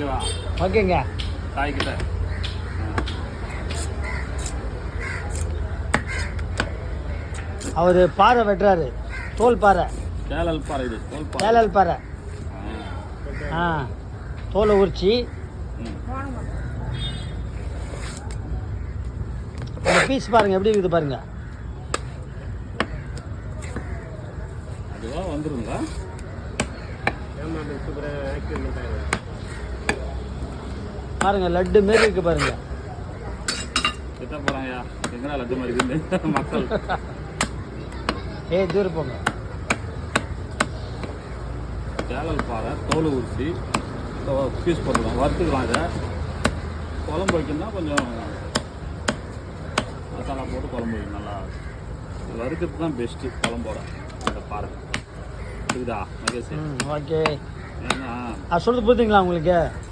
ஓகேவா? ஓகேங்க. காய்கிட்ட அவர் பாறை வெட்டுறாரு, தோல் பாறை. கேளல் பாறை இது, தோல் பாறை. கேளல் பாறை. தோலை உரிச்சி அந்த பீஸ் பாருங்க எப்படி இருக்குது பாருங்க. அதுவா வந்துருங்களா? பாருங்க லட்டு மாரி இருக்கு பாருங்க. கிட்ட போறாங்கயா, எங்கடா லட்டு மாதிரி இருக்குது மக்கள். தூரம் போங்க. கேளல் பாறை தோல் உரிச்சி பீஸ் போட்டுக்கலாம், வறுத்துக்கலாம். இதை குழம்பு வைக்கணும்னா கொஞ்சம் மசாலா போட்டு குழம்பு வைக்கணும். நல்லா வறுக்கிறது தான் பெஸ்ட்டு குழம்போட. இந்த பாறை இருக்குதா மகேஷ்? ஓகே. ஏன்னா சொல்றது புரியுதுங்களா உங்களுக்கு?